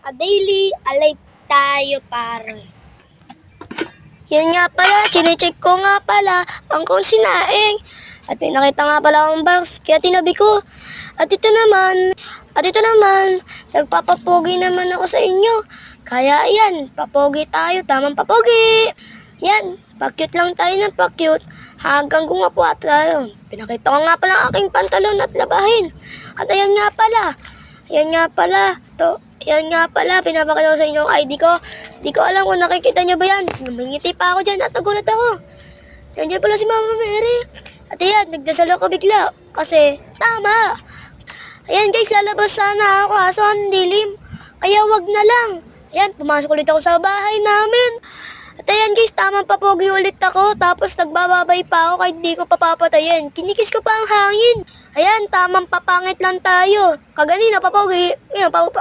Daily alive tayo, pare. Yan nga pala, chinecheck ko nga pala ang kung sinaing. At may nakita nga pala akong box, kaya tinabi ko. At ito naman, nagpapapogi naman ako sa inyo. Kaya yan, papogi tayo, tamang papogi. Yan, pa-cute lang tayo ng pa-cute. Hanggang gumawa tayo. Pinakita ko nga pala ang aking pantalon at labahin. At ayan nga pala, pinapakita ko sa inyo ang ID ko. Di ko alam kung nakikita nyo ba yan. Namingiti pa ako dyan at nagulat ako. Nandiyan pala si Mama Mary. At ayan, nagdasal ako bigla. Kasi, tama. Ayan guys, lalabas sana ako kaso ang dilim. Kaya wag na lang. Ayan, pumasok ulit ako sa bahay namin. At ayan guys, tamang papogi ulit ako. Tapos nagbababay pa ako kahit di ko papapatayin. Kinikis ko pa ang hangin. Ayan, tamang papangit lang tayo. Kaganina papogi. Ngayon,